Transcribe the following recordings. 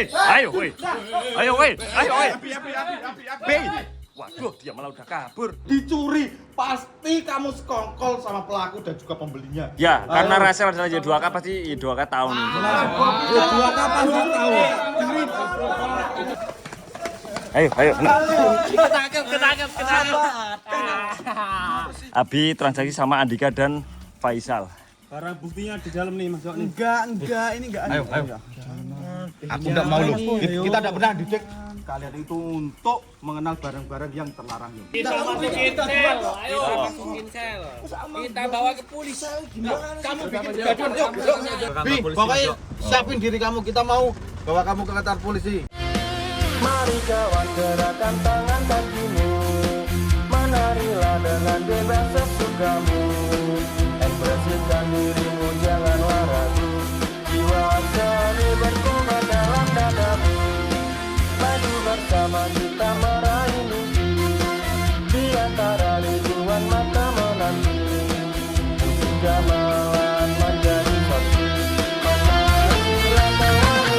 Ayo, woi. Ayo, woi. Ayo, woi. Api. Waduh, dia malah udah kabur. Dicuri. Pasti kamu sekongkol sama pelaku dan juga pembelinya. Ya, karena Rasel adalah Y2K pasti Y2K tahu nih. Dua kapan nggak tahu? Ayo. Ketangkep. Abi transaksi sama Andika dan Faisal. Barang buktinya di dalam nih, Mas Jok nih. Enggak, ini enggak. Ayo. Aku nggak mau loh. Kita tidak pernah didik kalian itu untuk mengenal barang-barang yang terlarang. Kita masukin sel. Ayo, masukin sel. Kita bawa ke polisi. Kamu bikin gaduhan, yuk. Bi, pokoknya siapin diri kamu. Kita mau bawa kamu ke kantor polisi. Mari kawan gerakan tangan kakimu, menarilah dengan bebas sesukamu. Ekspresikan dirimu, janganlah ragu. Jiwa seni berkembang dalam dadamu. Maju bersama kita meraih mimpi, di antara ribuan mata menanti. Musik gamelan menjadi satu. Menarilah kawan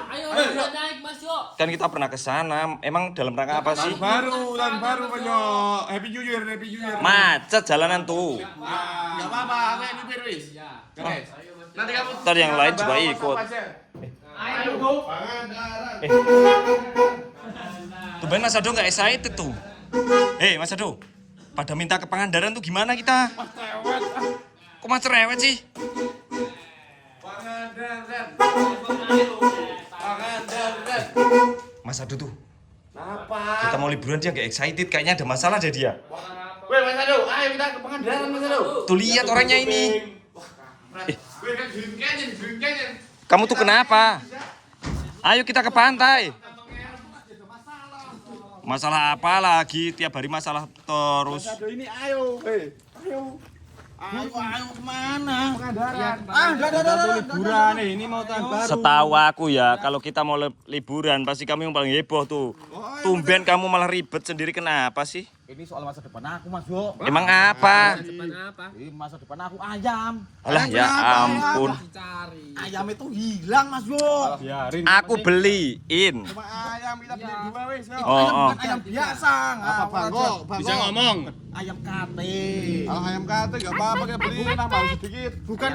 Ayo naik Mas Yo. Kan kita pernah ke sana. Emang dalam rangka apa sih? Tahun baru Mas. Happy New Year. Macet jalanan tuh. Enggak apa-apa, aku yang nyupir wis. Guys. Nanti kamu Ntar yang lain juga ikut. Ayo, Go. Tumben Mas Ado nggak excited tuh. Mas Ado, pada minta ke Pangandaran tuh gimana kita? Kok mas cerewet sih? Mas Ado tuh. Apa? Kita mau liburan dia nggak excited, kayaknya ada masalah deh dia. Weh, Mas Ado, ayo kita ke Pangandaran, Mas Ado. Tuh lihat orangnya ini. Weh, kan gengkenyen. Kamu tuh kenapa? Ayo kita ke pantai. Masalah apa lagi? Tiap hari masalah terus. Ini ayo. Ayo kemana? Liburan nih, ini mau tahun baru. Setahu aku ya, kalau kita mau liburan pasti kami yang paling heboh tuh. Tumben kamu malah ribet sendiri, kenapa sih? Ini soal masa depan aku, Mas Yo. Emang apa? Depan apa? Masa depan aku ayam. Alah ya ampun. Dicari. Ayam itu hilang, Mas Yo. Biarin. Aku beliin. Cuma ayam kita beli dua wis. Oh. Ayam biasa. Apa Bangko? Bisa ngomong. Ayam kate. Kalau ayam kate enggak apa-apa, kita beli nambah sedikit. Bukan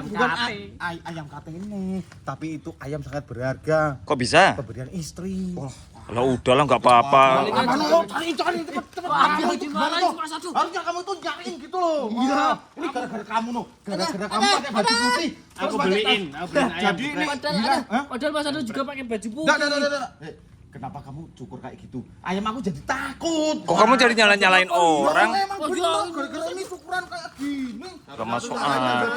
ayam kate ini, tapi itu ayam sangat berharga. Kok bisa? Pemberian istri. Lah udahlah nggak apa-apa. Cari cepet. Aduh, gimana ini Mas Ado? Harusnya kamu tuh nyariin gitu loh. Iya. Ini gara-gara kamu loh. Gara-gara kamu pakai baju putih. Aku beliin ayam. Jadi ini Padahal Mas Ado juga pakai baju putih. Kenapa kamu cukur kayak gitu? Ayam aku jadi takut. Kok kamu jadi nyalain orang? Emang bener, gara-gara ini cukuran kayak gini. Gak masuk akal.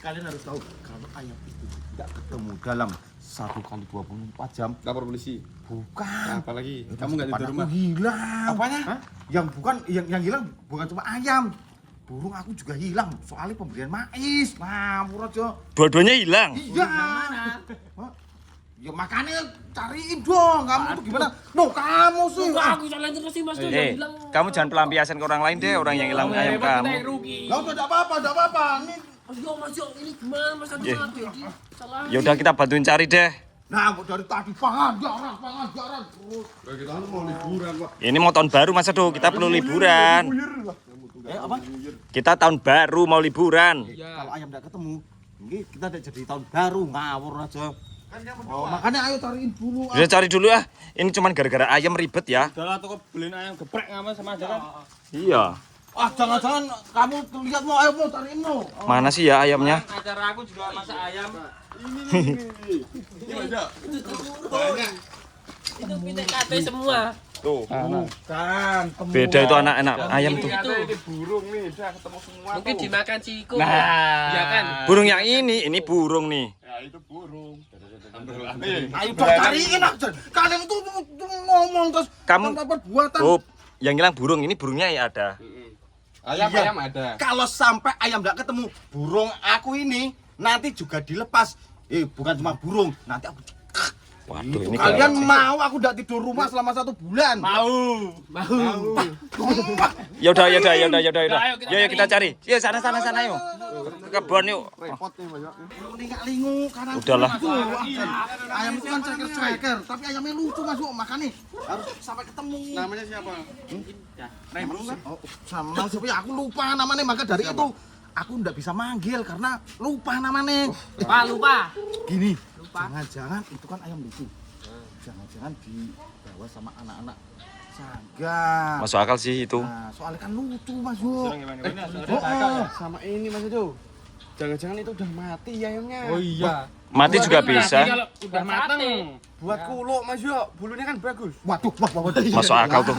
Kalian harus tahu kalau ayam itu tidak ketemu dalam 1x24 jam. Lapor polisi. Bukan. Apalagi Itu kamu enggak di depan aku rumah. hilang. Apanya? Yang hilang bukan cuma ayam. Burung aku juga hilang soalnya pemberian mais. Ngawur aja. Dua-duanya hilang. Iya. Hah? Ya makanya cariin dong. Kamu tuh gimana? No, kamu sih. Aku jalan terus sih Mas Ado bilang. Kamu jangan pelampiasan ke orang lain deh, orang yang hilang ayam kamu. Enggak udah enggak apa-apa. Ini Mas Yo, ini gimana Mas Ado salah Bedi? Salah. Ya udah kita bantuin cari deh. nah, aku dari tadi pangandaran terus. Kita mau liburan, Pak. Ini mau tahun baru Mas Ado, kita perlu liburan. Apa? Kita tahun baru mau liburan. Kalau ayam enggak ketemu, ini kita udah jadi tahun baru ngawur aja. Oh, makanya ayo cariin dulu. Udah cari dulu ah. Ini cuman gara-gara ayam ribet ya. Udah toko beliin ayam geprek sama aja kan. Iya. Ah, jangan-jangan kamu lihat mau ayo mau cariin mau. Mana sih ya ayamnya? Acara aku juga masak ayam. Ini aja. Banyak. Itu PTKP semua. Tuh. Bukan. Beda itu anak-anak ayam tuh. Ini burung nih, udah ketemu semua. Mungkin tuh. dimakan Ciko. Nah. Iya kan? Burung yang ini burung nih. Ya itu burung. Ayo dong cariin aja. Kalian tuh ngomong terus Kamu- tanpa perbuatan. Oh, yang hilang burung, ini burungnya ya ada. Ayam ada. Kalau sampai ayam nggak ketemu, burung aku ini nanti juga dilepas. Bukan cuma burung, nanti aku Waduh, ini Kalian gawat sih. mau aku udah tidur rumah selama 1 bulan? Mau. Ya udah. Yuk kita cari. Yuk sana yuk. Ke kebun yuk. Repot nih, Mas. Lingak-lingu karena Udahlah. Ayam itu kan ceker-ceker, tapi ayamnya lucu Mas, makanya harus sampai ketemu. Namanya siapa? Oh, sama siapa ya? Aku lupa namanya, maka dari itu aku nggak bisa manggil karena lupa namanya. Lupa. Gini, jangan-jangan itu kan ayam lucu. Jangan-jangan dibawa sama anak-anak Sanggar. Masuk akal sih itu. Nah, soalnya kan lucu Mas Yo. Sama ini Mas Edo. Jangan-jangan itu udah mati ayamnya. Oh iya. Mati juga bisa. Kalau udah mateng. Buat kulo Mas Yo, bulunya kan bagus. Waduh, wah. Masuk akal tuh.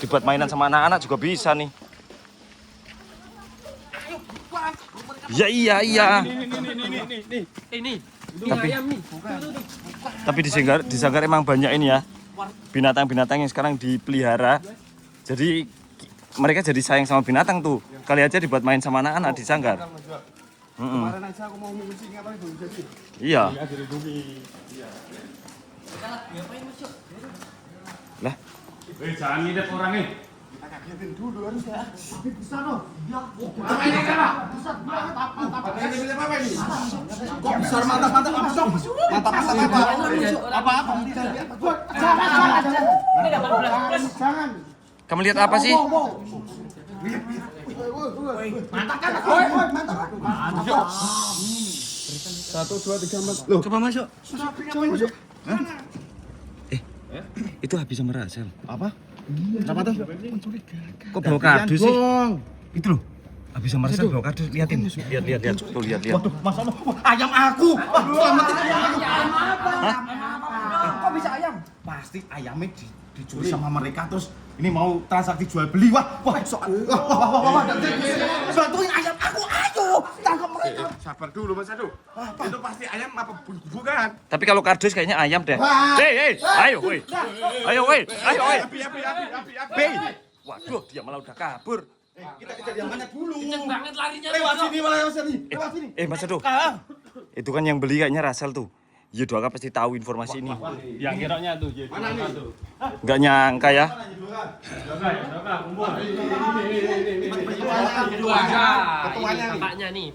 Dibuat mainan sama anak-anak juga bisa nih. Iya. Ini ayam nih. Tapi di Sanggar emang banyak ini ya. Binatang-binatang yang sekarang dipelihara. Jadi mereka jadi sayang sama binatang tuh. Kali aja dibuat main sama anak-anak di Sanggar. Kemarin aja aku mau ngungsi ngapain belum jadi. Iya. Lah, Jangan ngidap orang nih. Kok besar mantap apa dong? Mantap apa? Jangan. kamu lihat apa sih? Loh, Coba masuk. Itu habis sama Rasel. apa? Kenapa tuh? Kok bawa kardus sih? Dong. Itu loh. Habis sama Rasel bawa kardus. Liatin. Lihat. Tuh, lihat. Waduh, Mas Allah, ayam aku. Wah, selamatin ayam apa? Kok bisa ayam? Pasti ayamnya dicuri sama mereka terus ini mau transaksi jual beli. Wah, bantuin ayam aku, ayo tangkap mereka. Sabar dulu Mas Edo. Itu pasti ayam apa bukan? Tapi kalau kardus kayaknya ayam deh. Hei, ayo, woi. Ayo. Api. Waduh, dia malah udah kabur. Kita kejar yang mana dulu? Kenceng banget larinya. Lewat sini, lewat sini. Mas Edo. Itu kan yang beli kayaknya Rasel tuh. Ya Doaka pasti tahu informasi ini. Yang kiranya tuh. Mana nih? Nggak nyangka ya. Bapaknya nih.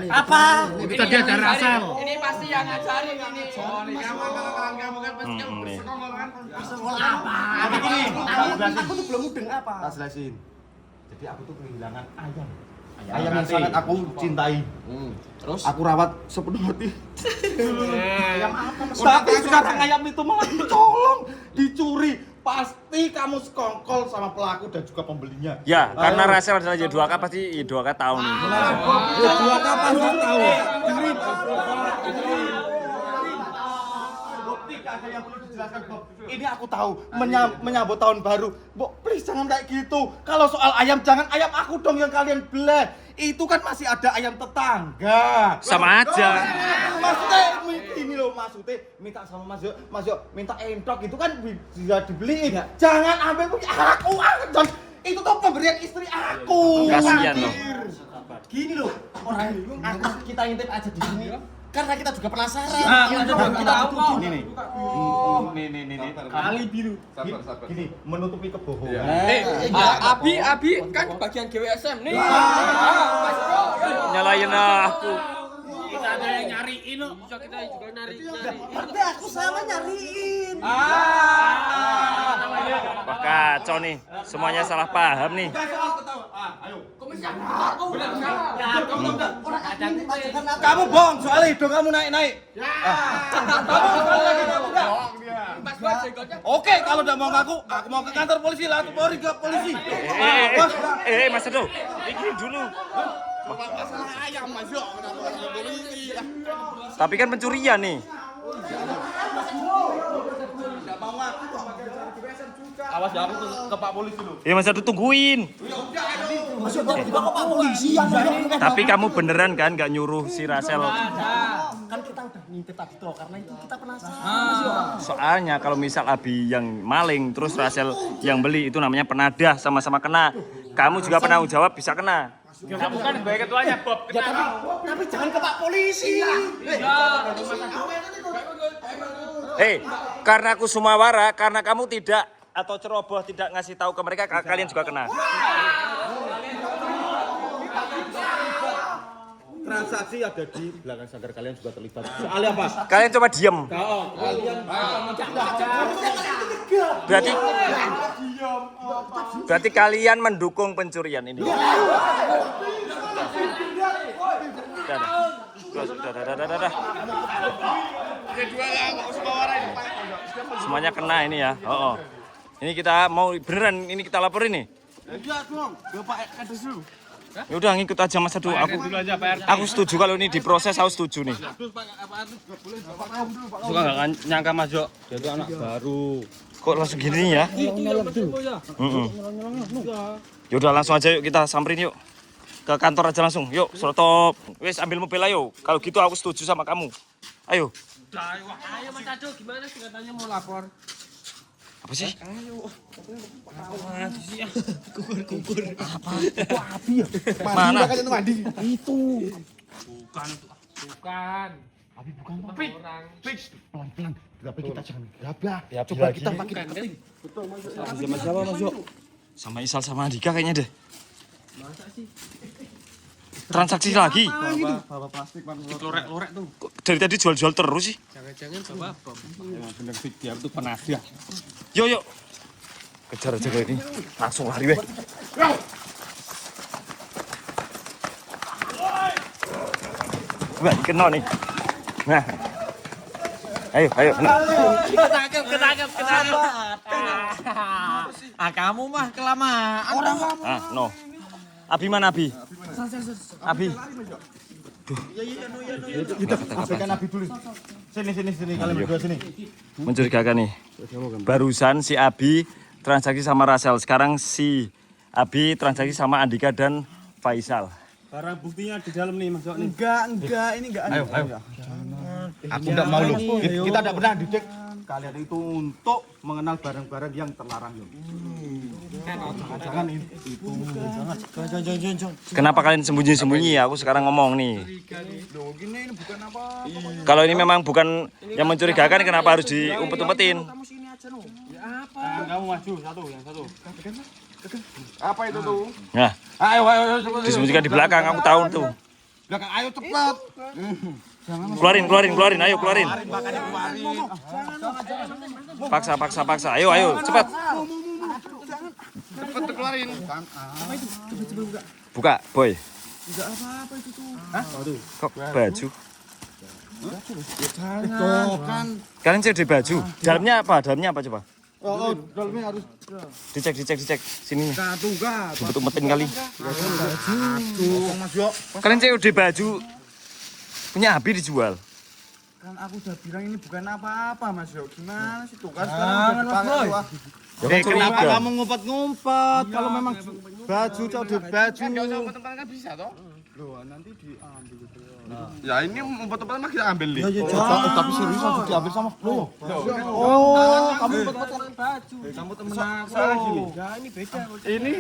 Apa? Itu tadi ada Rasel. Ini pasti yang ngajarin ini. Kamu kan pasti Nih. Apa gini? Aku tuh belum mudeng apa? Tak jelasin. Jadi aku tuh kehilangan ayam. Ayam yang sangat aku cintai. Terus? Aku rawat sepenuh hati. Ayam apa? Tapi sekarang ayam itu malah dicolong, dicuri. Pasti kamu sekongkol sama pelaku dan juga pembelinya. Ya, karena Rasel adalah Doaka pasti Doaka tahu nih. Dua kapan tahu? Tidak ada yang perlu dijelaskan, Bob. Ini aku tahu menyambut tahun baru. Bob, please jangan kayak gitu. Kalau soal ayam jangan ayam aku dong yang kalian beli. Itu kan masih ada ayam tetangga. Sama aja. Maksudnya ini loh, maksudnya minta sama Mas Yo minta entok itu kan bisa dibeliin. Jangan ambil punya aku. Itu tuh pemberian istri aku. Kasihan loh. Gini loh, kita intip aja di sini. Karena kita juga penasaran. Kita tahu kok. Nih. Kali biru. Sabar. Gini, menutupi kebohongan. Abi kan di bagian GWSM nih. Nyalain aku. Kita ada yang nyariin loh. Bisa kita juga nyari. Berarti aku sama nyariin. Wah, kacau nih. Semuanya salah paham nih. Kamu bohong soalnya hidung kamu naik. Oke, kalau udah mau ngaku, aku mau ke kantor polisi lah, lapor ke polisi. Mas Edo, ini dulu. Ayam Mas Yo, kenapa ke polisi? Tapi kan pencurian nih. Enggak mau ngaku kok pakai cara GWSM juga. Awas ya aku ke Pak Polisi lu. Mas Edo tungguin. Mas Yo, tiba kok Pak Polisi yang Tapi kamu beneran kan nggak nyuruh si Rasel? kan kita udah ngintip tadi tuh karena itu kita penasaran. Soalnya kalau misal Abi yang maling terus Rasel yang beli itu namanya penadah, sama-sama kena. Kamu juga penanggung jawab bisa kena. Kamu kan sebagai ketuanya Bob. Ya tapi jangan ke Pak Polisi. Karena aku Sumawara, karena kamu tidak atau ceroboh tidak ngasih tahu ke mereka, kalian juga kena. Transaksi ada di belakang sanggar, kalian juga terlibat. Soalnya apa? Kalian coba diem. Berarti kalian mendukung pencurian ini. Dah. Semuanya kena ini ya. Oh. Ini kita mau beneran ini kita lapor ini. Iya dong, Bapak Kades dulu. Ya udah ngikut aja Mas Adu. Aku setuju kalau ini diproses, aku setuju nih. Suka nggak nyangka Mas Jo, jadi anak baru. Kok langsung gini ya? Ya udah langsung aja yuk kita samperin yuk. Ke kantor aja langsung. Yuk, Surotop. Wes ambil mobil ayo. Kalau gitu aku setuju sama kamu. Ayo. Ayo Mas Ado, gimana sih katanya mau lapor? Apa sih? Mana? Bukan. Tapi pelan-pelan. Tapi kita jangan gabah. Coba kita pakai penting. Sama siapa Mas Jo? Sama Isal sama Andika kayaknya deh. Transaksi lagi. Bawa plastik Pak. Lorek-lorek tuh. Kok dari tadi jual-jual terus sih? Jangan-jangan bawa bom. Emang bener sih dia tuh penadah. Yuk. Kejar aja kayak ini. Langsung lari weh. Wah, kena nih. Nah. Ayo. Ketangkep. Kamu mah kelamaan. Orang No. Abi mana Abi? Abi. Kita abaikan Abi dulu. Sini kalian berdua sini. Mencurigakan nih. Barusan si Abi transaksi sama Rasel. Sekarang si Abi transaksi sama Andika dan Faisal. Barang buktinya di dalam nih Mas Jo nih. Enggak, ini enggak ada. Ayo. Aku enggak mau loh. Kita enggak pernah didik kalian itu untuk mengenal barang-barang yang terlarang loh. Jangan itu. Jangan. Kenapa kalian sembunyi-sembunyi ya? Aku sekarang ngomong nih. Loh, gini ini bukan apa. Kalau ini memang bukan yang mencurigakan, kenapa harus diumpet-umpetin? Kamu maju yang satu. Apa itu tuh? Nah, Ayo. disembunyikan di belakang, aku tahu tuh. Belakang, ayo cepat. Keluarin, ayo keluarin. Paksa, ayo, cepat. Cepat keluarin. Buka, boy. Enggak apa-apa itu tuh. Kok baju? Tuh kan. Kalian cek di baju. Dalamnya apa coba? Oh, dalamnya harus Dicek. Sini. enggak. Umpet-umpetin kali. Aduh, Mas Jo. Kalian cek di baju. Punya Abi dijual. Kan aku udah bilang ini bukan apa-apa, Mas Jo. Gimana sih tuh kan sekarang udah dipakai tuh. Ya kan Kenapa curiga. kamu ngumpet-ngumpet? Kalau memang baju cowok di baju. Kan enggak usah ngumpet-ngumpet kan bisa toh? Loh, nanti diambil gitu. Ya ini umpet-umpetan mah kita ambil nih. Tapi serius langsung diambil sama lo. Oh, kamu ngumpet-ngumpet baju. Kamu temen aku. Gini. Ya ini beda. Ini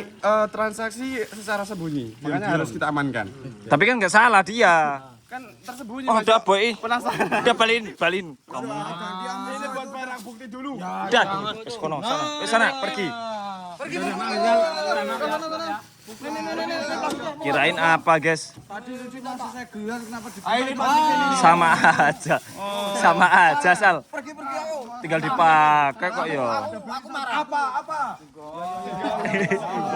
transaksi secara sembunyi, makanya harus kita amankan. Tapi kan nggak salah dia. Kan tersembunyi. Oh, Mas. udah boy. Penasaran. Udah balin. Kamu. Ini buat barang bukti dulu. Udah. Wes kono sana. Wes sana pergi. Kirain apa, guys? Tadi lucu masih saya gelar kenapa di Sama aja, Sal. Pergi aku. Tinggal dipakai kok ya. Aku marah. Apa?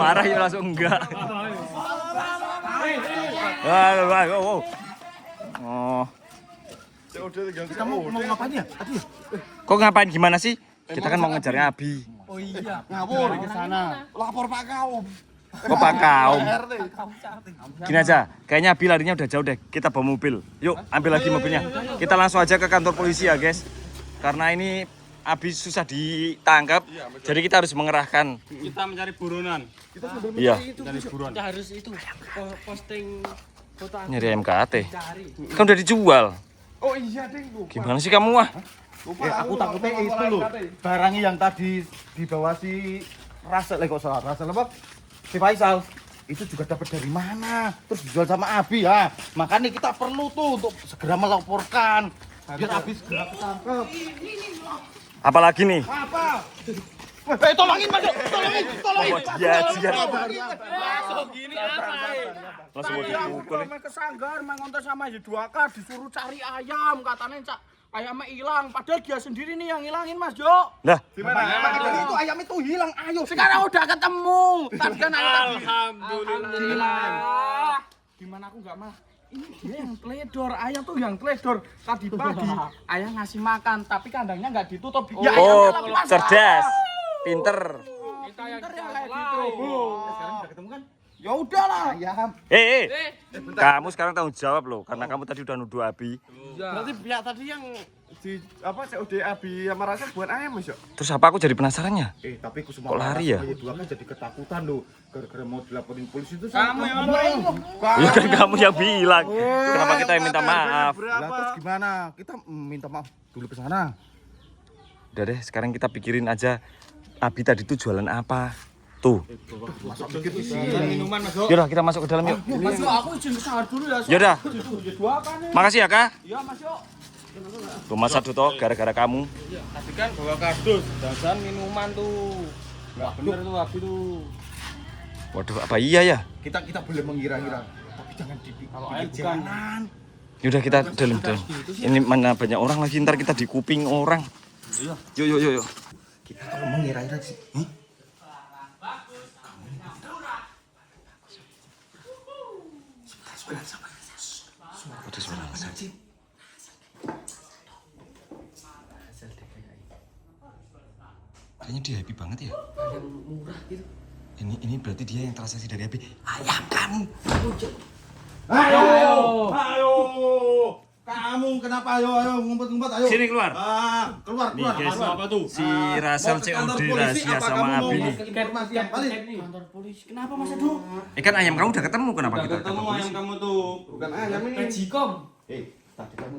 Marah ya langsung enggak. Wow. Oh. Kita mau ngapain ya? Tadi ya? Kok ngapain gimana sih? Kita kan mau ngejarnya Abi. Oh iya. Ngawur ke sana. Lapor Pak Kaum. Kok Pak Kaum? Gini aja, kayaknya Abi larinya udah jauh deh. Kita bawa mobil. Yuk, ambil lagi mobilnya. Kita langsung aja ke kantor polisi ya, guys. Karena ini Abi susah ditangkap, jadi kita harus mengerahkan. Kita mencari buronan. Iya, Kita harus itu posting foto aku nyari MKT. cari. Kan udah dijual. Oh iya, Ding. Gimana sih kamu ah? Aku takutnya itu loh. Barangnya yang tadi dibawa si Rasel, kok salah Rasel apa? Si Faisal. Itu juga dapat dari mana? Terus dijual sama Abi ya. Makanya kita perlu tuh untuk segera melaporkan. Biar habis gerak ketangkep. Apalagi nih? Apa? Tolongin Mas, tolongin. Langsung gini apa Langsung mau dipukul. Main ke sanggar, main ngontes sama Y2K, disuruh cari ayam, katanya ayamnya hilang, padahal dia sendiri nih yang hilangin Mas Jo. Lah, Makanya itu ayam itu hilang. Ayo Sekarang udah ketemu. Tadi kan Alhamdulillah. Gimana aku nggak mah? Ini dia yang teledor, ayam tuh yang teledor. Tadi pagi ayam ngasih makan, tapi kandangnya nggak ditutup. Ya, oh, ayamnya lepas. cerdas, pinter. Kita yang Pinter ya kayak lain. gitu. Sekarang udah ketemu kan? Ya udahlah. Ayam. Kamu sekarang tanggung jawab loh, karena kamu tadi udah nuduh Abi. Berarti pihak tadi yang di apa COD Abi sama Rasa buat ayam Mas yo. Terus apa aku jadi penasarannya? Tapi aku semua Kok lari ya? Dua kan jadi ketakutan loh. Gara-gara mau dilaporin polisi itu Kamu yang Ya kan kamu yang bilang. Kenapa kita yang minta maaf? Lah terus gimana? Kita minta maaf dulu ke sana. Udah deh, sekarang kita pikirin aja Abi tadi tuh jualan apa. Tuh. Masa mikir di sini. minuman Mas Jo. Yaudah kita masuk ke dalam yuk. Mas Jo, aku izin ke sanggar dulu ya. Yaudah, Y2K nih. makasih ya Kak. Iya Mas Jo. Tuh Mas Sadu toh, gara-gara kamu. Tadi kan bawa kardus, jajan minuman tuh. Nggak bener tuh Abi tuh. Waduh, apa iya ya? Kita boleh mengira-ngira. Tapi jangan dipikir jalanan. Yaudah kita dalam. Ini mana banyak orang lagi, ntar kita di kuping orang. Yuk. Kita kalau mengira-ira sih. Waduh, suara apa sih? Kayaknya dia happy banget ya. Yang murah gitu. Ini berarti dia yang transaksi dari Abi. Ayam kamu. Ayo. Kamu kenapa ayo ngumpet-ngumpet ayo. Sini keluar. Keluar. Apa tuh? Si Rasel COD rahasia sama Abi nih. Informasi yang balik. Kantor polisi. Kenapa Mas Adu? Kan ayam kamu udah ketemu, kenapa kita Ketemu ketemu? ayam kamu tuh. Bukan ayam ini. Jikom. Tadi kamu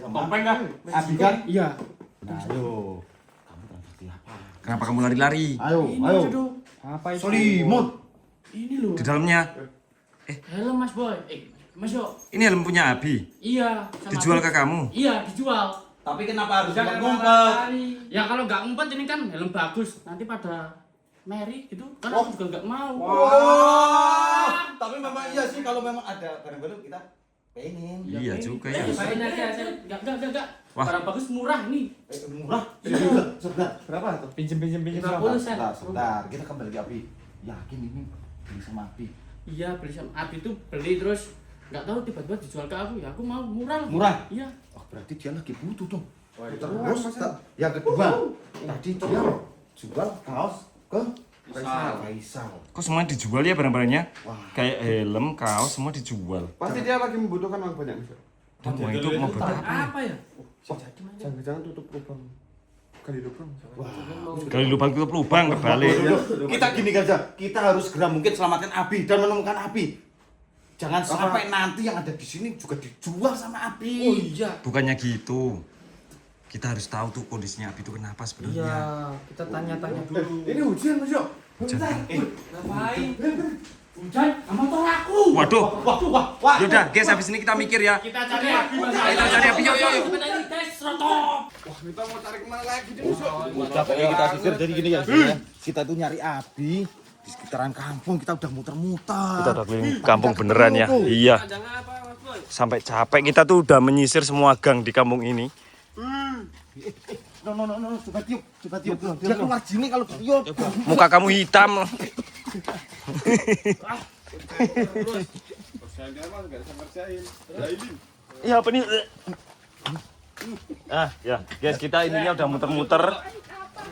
Topeng kah? Abi kan? Iya. Nah, ayo. Kamu transaksi apa? Kenapa kamu lari-lari? Ayo. Apa itu? Selimut. Ini loh. Di dalamnya. Helm Mas Boy. Mas Yo. Ini helm punya Abi. Iya. sama Dijual Abi. ke kamu. Iya, dijual. Tapi kenapa harus Jangan ngumpet? Ya kalau nggak ngumpet ini kan helm bagus. Nanti pada Mary gitu. Kan aku juga nggak mau. Tapi memang iya sih kalau memang ada barang baru kita pengen. Iya juga ya. Bayarin aja. Enggak. Wah. Barang bagus murah nih. Murah. Sebentar. Berapa tuh? Pinjem. 50 sen. Sebentar. Kita kembali ke Abi. Yakin ini beli sama Abi. Iya, beli sama Abi tuh beli terus nggak tahu tiba-tiba dijual ke aku. Ya aku mau murah. Murah? Iya. Oh, berarti dia lagi butuh dong. Terus yang kedua, tadi dia jual kaos ke Faisal. Kok semuanya dijual ya barang-barangnya? Wah. Kayak helm, kaos, semua dijual. Pasti dia lagi membutuhkan uang banyak Mas yo. Dan uang itu mau buat apa ya? Apa ya? Jangan tutup lubang. Kali lubang. Gali lubang tutup lubang, kebalik. Kita gini aja, kita harus segera mungkin selamatkan Abi dan menemukan Abi. Jangan sampai nanti yang ada di sini juga dijual sama Abi. Oh iya. Bukannya gitu. Kita harus tahu tuh kondisinya Abi itu kenapa sebenarnya. Iya, kita tanya-tanya dulu. Ini hujan Mas yo. Hujan. Ngapain? Hujan, sama motor aku. Waduh. Wah. Yaudah, guys, habis ini kita mikir ya. Kita cari Abi. Kita cari Abi, yuk. Kita ini guys, serotop. Wah, kita mau tarik kemana lagi nih Mas yo? Kita pikir jadi gini ya. Kita tuh nyari Abi di sekitaran kampung, kita udah muter-muter. Kita udah keliling kampung beneran ya. Iya. Jangan apa Mas Boy. Sampai capek kita tuh udah menyisir semua gang di kampung ini. No, coba tiup. Dia keluar sini kalau tiup. Muka kamu hitam. Saya emang enggak bisa ngerjain. Ya ini. Iya apa nih? Ya guys, kita ininya udah muter-muter.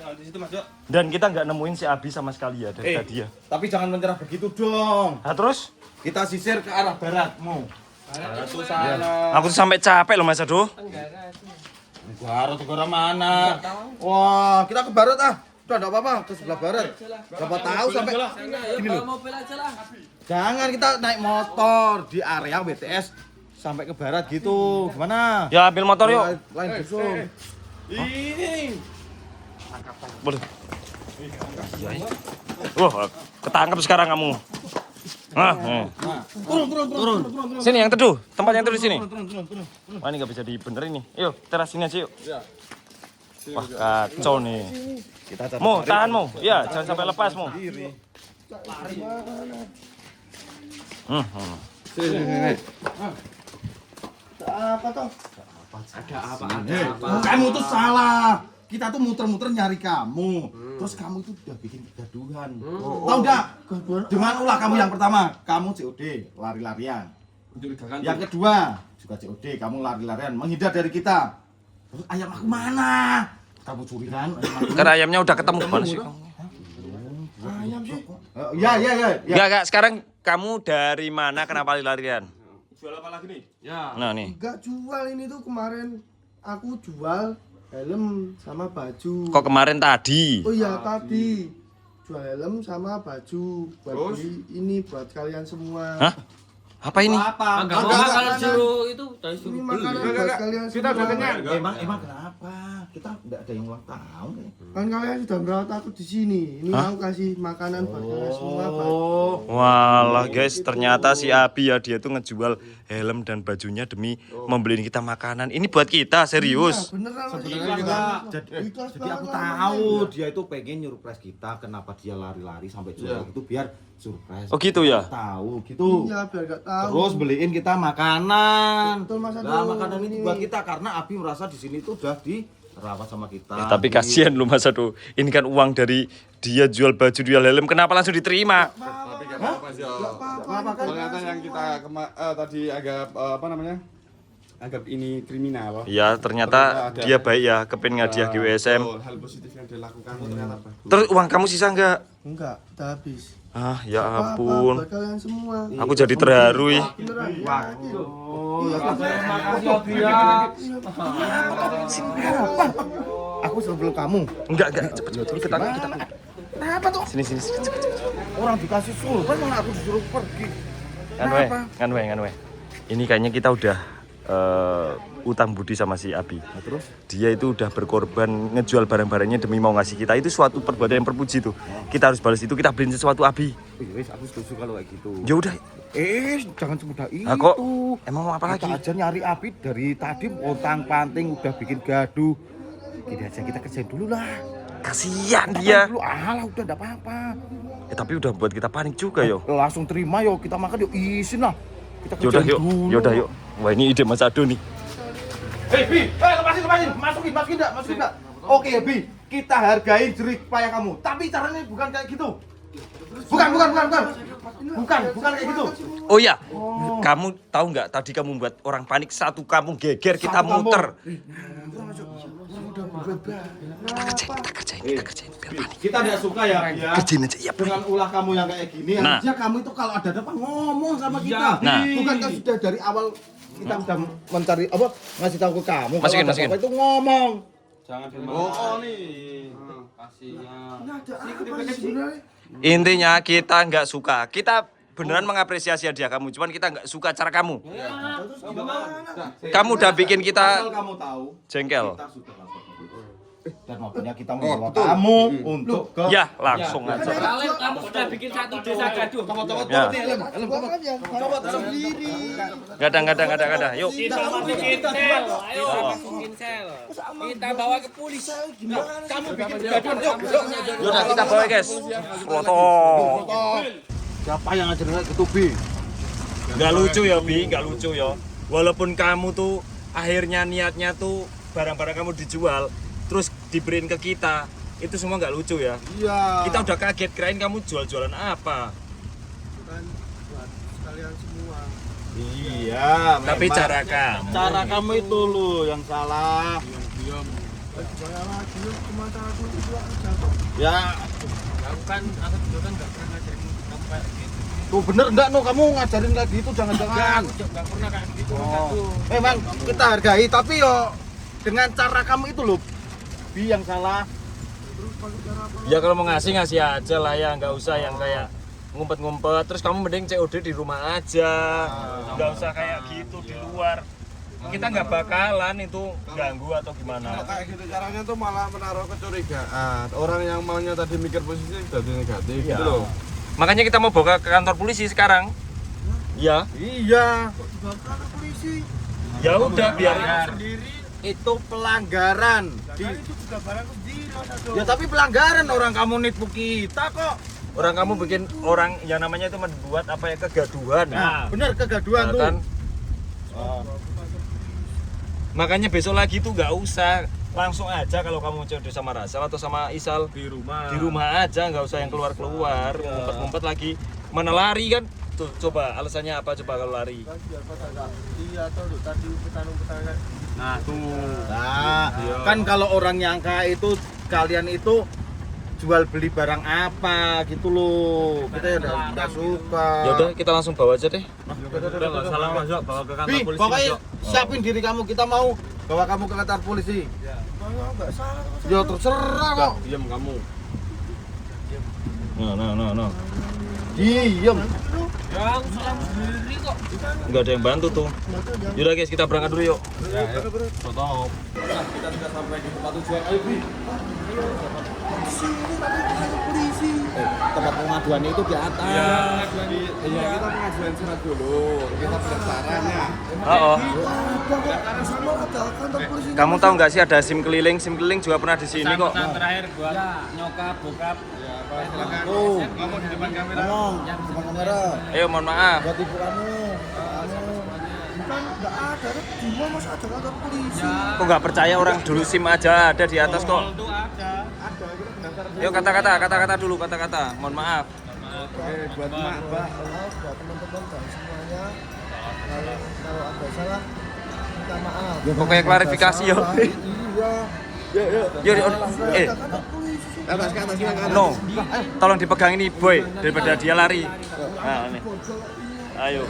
Di situ Mas Jo. Dan kita nggak nemuin si Abi sama sekali ya dari tadi ya. Tapi jangan menyerah begitu dong. Nah terus? Kita sisir ke arah barat, mau. Itu sana. Aku tuh sampai capek loh Mas Ado. Barat ke arah mana? Wah, kita ke barat ah. Udah enggak apa-apa, ke sebelah barat. Siapa tahu sampai gini loh. Mobil aja lah. Jangan kita naik motor di area BTS sampai ke barat gitu. Gimana? Ya ambil motor yuk. Lain busung. Ini. Boleh. Wah, ketangkep sekarang kamu. Turun. Sini yang teduh, tempat yang teduh sini. Wah, ini nggak bisa dibenerin nih. Yuk, teras sini aja yuk. Wah, kacau nih. Mo, tahan Mo. Ya, jangan sampai lepas Mo. Apa toh? Kamu tuh salah. Kita tuh muter-muter nyari kamu. Terus kamu itu udah bikin kegaduhan. Tahu enggak? Dengan ulah kamu yang pertama, kamu COD, lari-larian. Yang kedua, juga COD, kamu lari-larian, menghindar dari kita. Terus ayam aku mana? Kamu curi kan? Karena ayamnya udah ketemu mana sih? Ayam sih? Ya. Enggak, sekarang kamu dari mana kenapa lari-larian? Jual apa lagi nih? Nah, nih. Enggak jual ini tuh kemarin aku jual helm sama baju. Kok kemarin tadi? Oh iya tadi jual helm sama baju buat Terus? beli ini buat kalian semua. Hah? Apa ini? Apa? Enggak apa kalau suruh itu dari Ini suruh makanan beli. buat kalian Kita udah semua. kenyang. Emang kenapa? Kita enggak ada yang ulang tahun nih. Kan kalian sudah merawat aku di sini. Ini Hah? aku kasih makanan buat kalian semua. Oh. Walah guys, ternyata si Abi ya dia tuh ngejual helm dan bajunya demi membeliin kita makanan. Ini buat kita, serius. Iya, beneran. Jadi aku tahu dia itu pengen surprise kita. Kenapa dia lari-lari sampai jual itu biar surprise. Oh gitu ya? Tahu gitu. Iya biar gak tahu. Terus beliin kita makanan. Betul, Mas Nah, Ado. makanan itu buat kita karena Abi merasa di sini tuh udah dirawat sama kita. Tapi kasihan lu Mas Ado. Ini kan uang dari dia jual baju, jual helm. Kenapa langsung diterima? Tapi gak apa-apa sih. Ternyata yang kita tadi agak apa namanya? Anggap ini kriminal. Ya ternyata Ternyata ada. dia baik ya, kepengen ngadiah GWSM. Betul, hal positif yang dia lakukan ternyata bagus. Terus uang kamu sisa nggak? Enggak, udah habis. Ah ya Apa-apa ampun. buat kalian semua. Aku jadi terharu ya. Beneran. Aku sebelum kamu. Enggak, cepet kita. Kenapa tuh? Sini cepet. Orang dikasih surprise malah aku disuruh pergi. Ngan weh. Ini kayaknya kita udah utang budi sama si Abi. Terus? Dia itu udah berkorban ngejual barang-barangnya demi mau ngasih kita. Itu suatu perbuatan yang terpuji tuh. Kita harus balas itu, kita beliin sesuatu Abi. Wis, aku setuju kalau kayak gitu. Ya udah. Jangan semudah itu. Nah, kok emang mau apa lagi? Kita aja nyari Abi dari tadi pontang panting udah bikin gaduh. Gini aja kita kerjain dulu lah. Kasihan dia. Dulu alah udah enggak apa-apa. Tapi udah buat kita panik juga yo. Langsung terima yo, kita makan yuk, isin lah. Kita Yaudah kerjain yuk. dulu. Yaudah yuk. Wah ini ide Mas Ado nih. Bi, lepasin. Masukin enggak? Oke, Bi. Kita hargain jerih payah kamu. Tapi caranya bukan kayak gitu. Bukan kayak gitu. Oh iya, kamu tahu nggak tadi kamu buat orang panik, satu kamu geger, kita muter. Kita kerjain biar panik. Kita tidak suka ya. Kerjain aja ya. Dengan ulah kamu yang kayak gini, Nah. harusnya kamu itu kalau ada apa ngomong sama kita. Nah. Bukankah sudah dari awal kita udah mencari apa ngasih tahu ke kamu Masukin. kalau ada apa itu ngomong. Jangan oh nih. Kasihnya. Ini ada apa sih sebenarnya? Intinya kita nggak suka. Kita beneran mengapresiasi hadiah kamu, cuman kita nggak suka cara kamu. Kamu udah bikin Asal kita kamu tahu, jengkel. kita sudah lapor ke polisi. Dan makanya kita membawa kamu untuk ke Ya langsung aja. Kalian kamu sudah bikin satu desa gaduh. Ya. Coba sendiri. Nggak ada. Yuk. Kita masukin sel. Ayo masukin sel. Kita bawa ke polisi. Kamu bikin gaduh. Yaudah kita bawa guys. Foto. siapa yang ngajarin kayak gitu, Bi? Nggak lucu ya Bi, nggak lucu ya. Walaupun kamu tuh akhirnya niatnya tuh barang-barang kamu dijual, terus diberiin ke kita, itu semua nggak lucu ya. Iya. Kita udah kaget, kirain kamu jual-jualan apa. Bukan buat kalian semua. Iya, Tapi memang. cara kamu. Cara kamu itu lu yang salah. Saya lagi cuma cara itu aku jatuh. Ya, Kan aku juga kan nggak pernah ngajarin kamu kayak gitu. tuh bener enggak no kamu ngajarin kayak gitu jangan-jangan. Nggak pernah kayak gitu. Oh, memang kita hargai tapi yo dengan cara kamu itu loh, Bi yang salah. Ya kalau mau ngasih aja lah ya, nggak usah yang kayak ngumpet-ngumpet. Terus kamu mending COD di rumah aja, nggak usah kayak gitu di luar. Kita nggak bakalan itu ganggu atau Kalau gimana. kayak gitu caranya tuh malah menaruh kecurigaan. Orang yang maunya tadi mikir positif jadi negatif gitu loh. Makanya kita mau bawa ke kantor polisi sekarang. Iya. Iya. Dibawa ke kantor polisi. Ya udah biar Itu pelanggaran. Itu juga barangku sendiri, Mas Ado. Ya tapi pelanggaran, orang kamu nipu kita kok. orang kamu bikin orang yang namanya itu membuat apa ya kegaduhan. Nah, bener kegaduhan Nah, tuh. kan? Makanya besok lagi tuh nggak usah, langsung aja kalau kamu cedek sama Rasel atau sama Isal Di rumah. di rumah aja, nggak usah yang keluar ngumpet-ngumpet lagi. Mana lari kan? Tuh coba alasannya apa coba kalau lari? Iya, tuh tadi petani-petani. Nah tuh. Nah, kan kalau orang nyangka itu kalian itu jual beli barang apa gitu loh. Kita ya udah nggak suka. Ya udah kita langsung bawa aja deh. Udah salah masuk bawa ke kantor Bi, polisi. pokoknya siapin diri kamu, kita mau bawa kamu ke kantor polisi. Enggak salah, Mas Ado. Ya terserah kok. Diam kamu. Nah. Diem. Ya aku salah sendiri kok. Nggak ada yang bantu tuh. Yaudah guys kita berangkat dulu yuk. Stop. Nah, kita sudah sampai di tempat tujuan. Ayo, Bi. Sini tadi ke kantor polisi. Tempat pengaduan itu di atas. Iya, kita pengajuan surat dulu. Kita pendaftaran ya. Oh. Di sana ada kantor polisi. Kamu tahu nggak sih ada SIM keliling? SIM keliling juga pernah di sini kok. Pesan terakhir buat nyokap, bokap. Silakan. Tuh. Ngomong di depan kamera. Ngomong depan kamera. Ayo mohon maaf. Buat ibu kamu. Bukan enggak ada, di mana Mas ada kantor polisi. Kok nggak percaya orang dulu SIM aja ada di atas kok. Itu ada. Yuk kata-kata dulu kata-kata. Mohon maaf. Oke, buat Mak, Mbak. Maaf buat teman-teman dan semuanya. Kalau ada salah, minta maaf. Pokoknya klarifikasi yuk. Iya. Yuk, Kantor polisi. Ke atas, silakan. no, tolong dipegang ini boy daripada dia lari. Nah ini, ayo.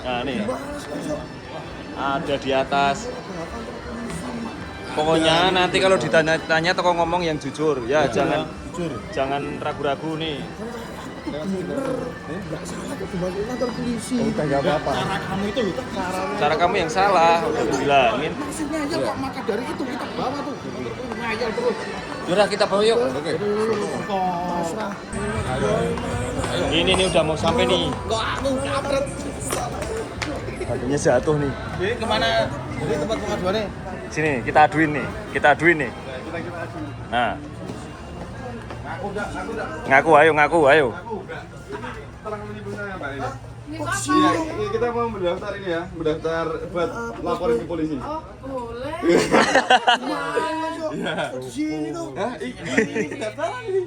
Nah nih, ada di atas. Pokoknya nanti kalau ditanya-tanya toko ngomong yang jujur ya, jangan ragu-ragu nih. Enggak salah kok dimasukin kantor polisi. Udah enggak apa-apa. Cara kamu yang salah, udah dibilangin. Maksudnya aja kok, maka dari itu kita bawa tuh. Ngayal terus. Yaudah kita bawa yuk. Oke. Ini nih udah mau sampai nih. Kok aku kampret. Bajunya jatuh nih. Jadi kemana? Jadi tempat pengaduannya? Sini kita aduin nih. Nah. Ngaku ayo. Tolong menyebut saya, Mbak ini. Iya, kita mau mendaftar ini ya, mendaftar buat laporin ke polisi. Di sini dong. Hah? Ini pendaftaran ini.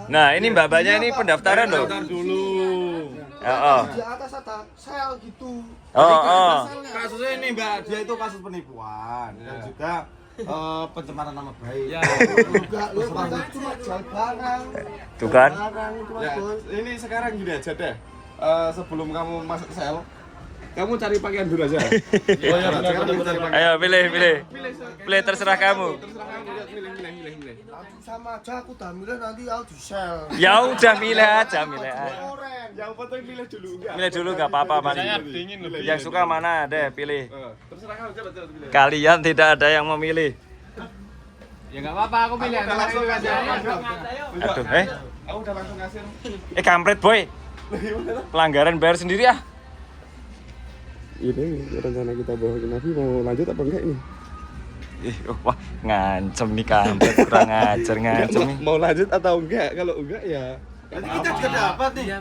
Nah, ini mbak-mbaknya ini pendaftaran loh. Daftar dulu. Oh. Di atas ada sel gitu. Kasusnya ini Mbak, dia itu kasus penipuan dan juga pencemaran nama baik. Enggak, lu padahal cuma jual barang. Tuh kan? Barang cuma Ya, jual. ini sekarang gini aja deh. Sebelum kamu masuk sel, kamu cari pakaian dulu aja. Oh iya, sekarang kamu cari pakaian. Ayo pilih. Pilih terserah kamu. Terserah kamu, lihat, pilih. Aku sama aja, aku udah milih nanti aku di sel. Ya udah milih aja. Oren. Yang penting pilih dulu enggak? Milih dulu nggak apa-apa Mani. Yang suka mana deh pilih. Terserah kamu, coba pilih. Kalian tidak ada yang memilih. Ya enggak apa-apa, aku pilih yang Langsung terakhir aja. aja. Aduh, Aku udah langsung ngasih. kampret boy. Pelanggaran bayar sendiri ah. Ini rencana kita bawa ke Nabi mau lanjut apa enggak ini? Wah, ngancem nih kampret, kurang ajar ngancem nih. Mau lanjut atau enggak? Kalau enggak ya Jadi kita juga dapat nih. ya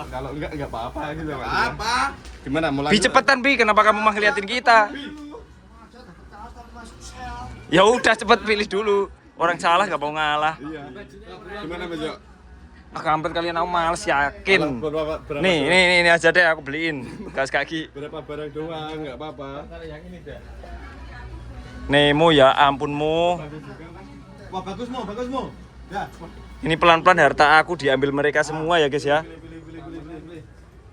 kalau enggak apa-apa gitu Pak. Apa? Gimana mau Bi lanjut? cepetan Bi, kenapa kamu mah ngeliatin kita? Ya udah cepet pilih dulu. Orang salah nggak mau ngalah. Iya. Gimana Mas Jo? Ah kampret kalian aku males yakin. Berapa Nih aja deh aku beliin bekas kaki. berapa barang doang enggak apa-apa. Nemo ya ampunmu. Wah, bagus Mo. Ya. Ini pelan-pelan harta aku diambil mereka semua ya guys ya.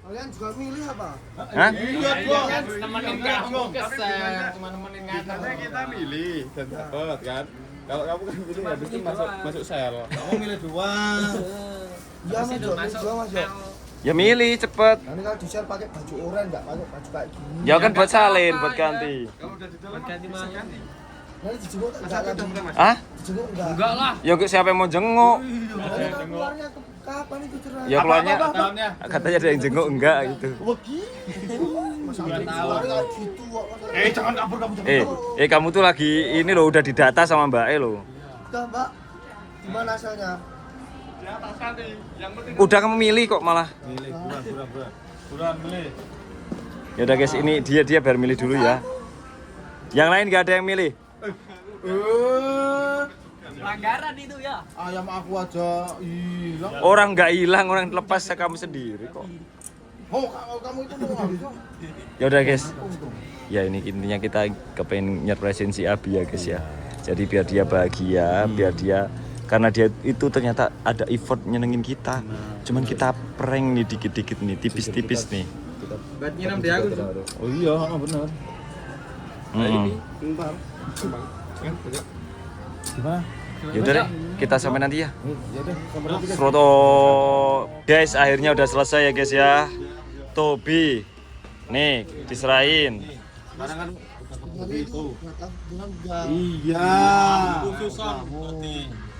Kalian juga milih apa? Hah? Nemenin kamu kesel, cuma nemenin ngantar. Karena kita milih dan dapat kan. Kalau kamu kan milih habis itu masuk sel. Kamu milih dua. Iya Mas Jo, Mas Jo. Ya milih cepet. Nanti kalau di sel pakai baju oren, enggak pakai baju kayak gini. Ya kan buat salin, buat ganti. Kalau udah di dalam Ganti mana? Nanti dijenguk enggak lagi. Ah? Dijenguk enggak. Enggak lah. Ya siapa yang mau jenguk? Keluarnya kapan itu cerai? Ya keluarnya Tahunnya. katanya ada yang jenguk enggak gitu. Masa keluar kayak gitu kok. Jangan kabur kamu. Kamu tuh lagi ini loh udah didata sama Mbak E loh. Udah, Mbak. Gimana asalnya? Udah kamu milih kok malah. Buruan milih. Ya udah guys, ini dia biar milih dulu ya. Yang lain nggak ada yang milih. Pelanggaran itu ya. Ayam aku aja hilang. Orang nggak hilang, orang lepas kamu sendiri kok. Oh, kamu itu mau ngambil. Ya udah guys. Ya ini intinya kita kepengen nyerpresin si Abi ya guys ya. Jadi biar dia bahagia, biar dia karena dia itu ternyata ada effort nyenengin kita. Cuman kita prank nih dikit-dikit nih, tipis-tipis nih. Buat nyiram dia aku. Oh iya, benar. Bentar. Gimana? Ya udah deh, kita sampai nanti ya. Ya deh, sampai nanti. Foto guys, akhirnya udah selesai ya guys ya. Tobi, nih diserahin. Sekarang kan Itu. Bilang enggak. iya. Khusus berarti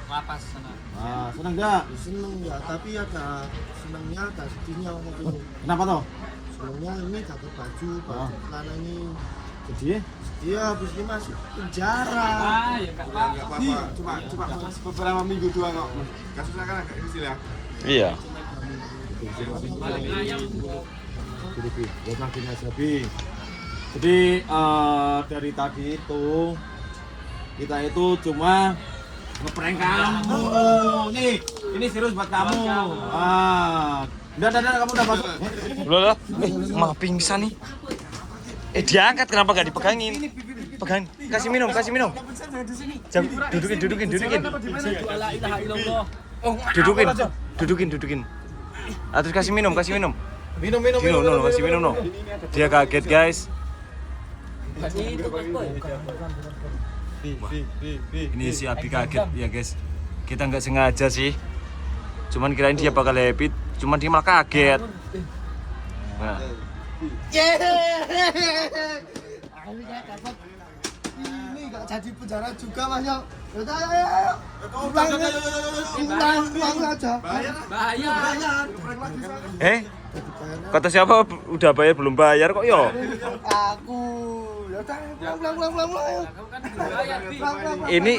lapas sana. Ah, senang enggak? Seneng ya, tapi ada senengnya, ada sedihnya waktu itu. Kenapa toh? Senengnya ini dapat baju, Ah. celana ini. Jadi, Dia habis ini masuk penjara. Ya enggak apa-apa. Enggak apa-apa. Cuma beberapa minggu doang kok. Kasusnya kan agak kecil ya. Iya. jadi Bi, buat makin aja Bi. Jadi dari tadi itu kita itu cuma ngeprank kamu. Nih, ini serius buat kamu. Udah, kamu udah masuk. Loh, malah pingsan nih. Diangkat kenapa gak dipegangin? Pegang, kasih minum. Jangan, dudukin. La ilaha illallah. Dudukin. Terus kasih minum. Minum. Kasih minum no. Dia kaget guys. Itu kan boy. Ini si Abi kaget ya guys. Kita nggak sengaja sih. Cuman kirain dia bakal happy, cuman dia malah kaget. Nah. Akhirnya dapat ini nggak jadi penjara juga Mas Yo. Udah ayo. Ulang aja. Bahaya. Kata siapa udah bayar belum bayar kok yo? Aku. Ya udah pulang. Ini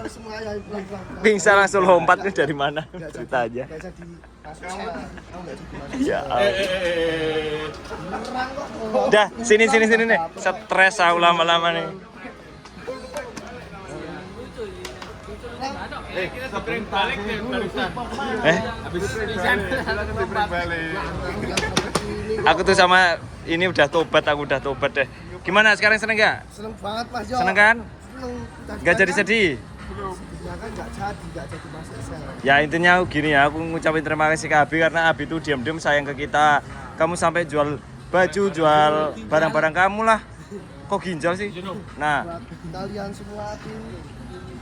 Semua ya pulang. pingsan langsung lompat nih dari mana? Cerita aja. Nggak jadi kasusnya. Tahu nggak jadi kasus. Ya. Beneran kok. Dah, sini nih. Stres aku lama-lama nih. Aku tuh sama ini udah tobat deh. Gimana sekarang seneng gak? Seneng banget Mas Yo. Seneng kan? Seneng. Gak jadi sedih? Ya kan nggak jadi masuk sel. Ya intinya gini ya, aku ngucapin terima kasih ke Abi karena Abi tuh diam-diam sayang ke kita. Kamu sampai jual baju, jual barang-barang kamu lah. Kok ginjal sih? Nah, Buat kalian semua tim.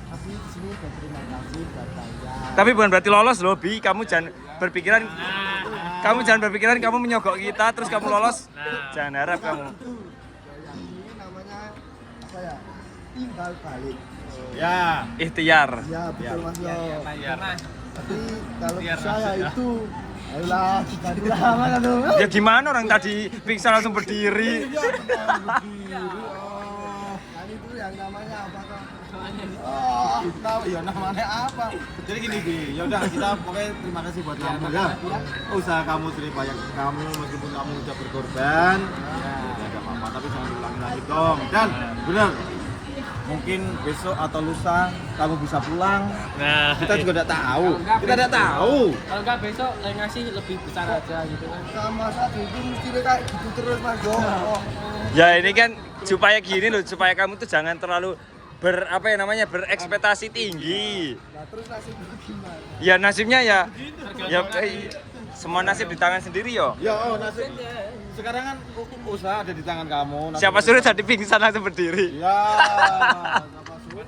Tapi di sini berterima kasih buat kalian. tapi bukan berarti lolos loh, Bi. Kamu jangan berpikiran kamu menyogok kita terus kamu lolos. Jangan harap kamu. Ini namanya apa ya? Timbal balik. Ya. Ikhtiar. Ya betul Mas Yo. Mas. Tapi kalau bisa ya itu. Ayolah, kita dulu mana tuh? Ya gimana orang tadi pingsan langsung berdiri. Kan itu yang namanya apa kan? Oh, tahu ya namanya apa. Jadi gini Bi, ya udah kita pokoknya terima kasih buat kamu ya. Usaha kamu sudah banyak kamu meskipun kamu udah berkorban. Ya enggak apa-apa tapi jangan diulangi lagi dong. Dan benar. Mungkin besok atau lusa kamu bisa pulang. Nah, Kita juga tidak tahu. Kita tidak tahu. kalau enggak besok saya ngasih lebih besar aja gitu kan. Sama satu itu mesti kayak gitu terus Mas Yo. Ya ini kan supaya gini loh, supaya kamu tuh jangan terlalu berekspektasi tinggi. Nah terus nasibnya gimana? Ya nasibnya ya semua nasib di tangan sendiri yo. Ya nasib. Sekarang kan usaha ada di tangan kamu. Nasib Siapa suruh jadi pingsan langsung berdiri? Ya. Siapa suruh?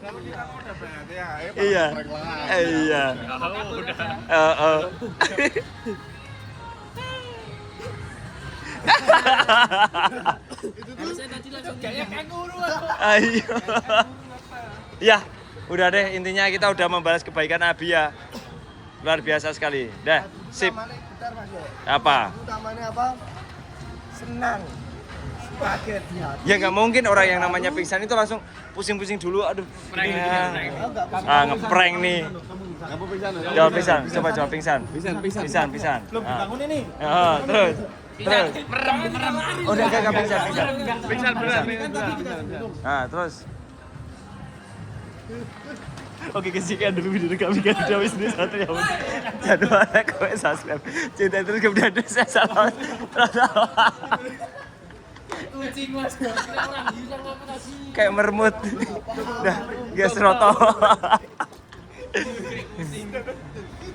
Iya. Iya. Harusnya tadi langsung kayak kanguru. Ayo. Ya, udah deh intinya kita udah membalas kebaikan Abi ya. luar biasa sekali. Dah, sip. Utamanya, bentar Mas ya. Apa? Utamanya apa? Senang. Kaget di hati. Ya nggak mungkin orang yang namanya pingsan itu langsung pusing-pusing dulu. Aduh, ngeprank nih. Kamu pingsan ya? Jawab pingsan, coba jawab pingsan. Pingsan. Pingsan. Belum dibangun ini. Terus. Merem. Oh, udah enggak pingsan. Pingsan beneran. Nah, terus. Oke, sekian dulu video kami kan sudah wis satu ya. Jadwalnya kowe subscribe. Cinta terus kemudian saya salah. Kucing mas, orang hilang apa sih? Kayak mermut. Dah, guys roto.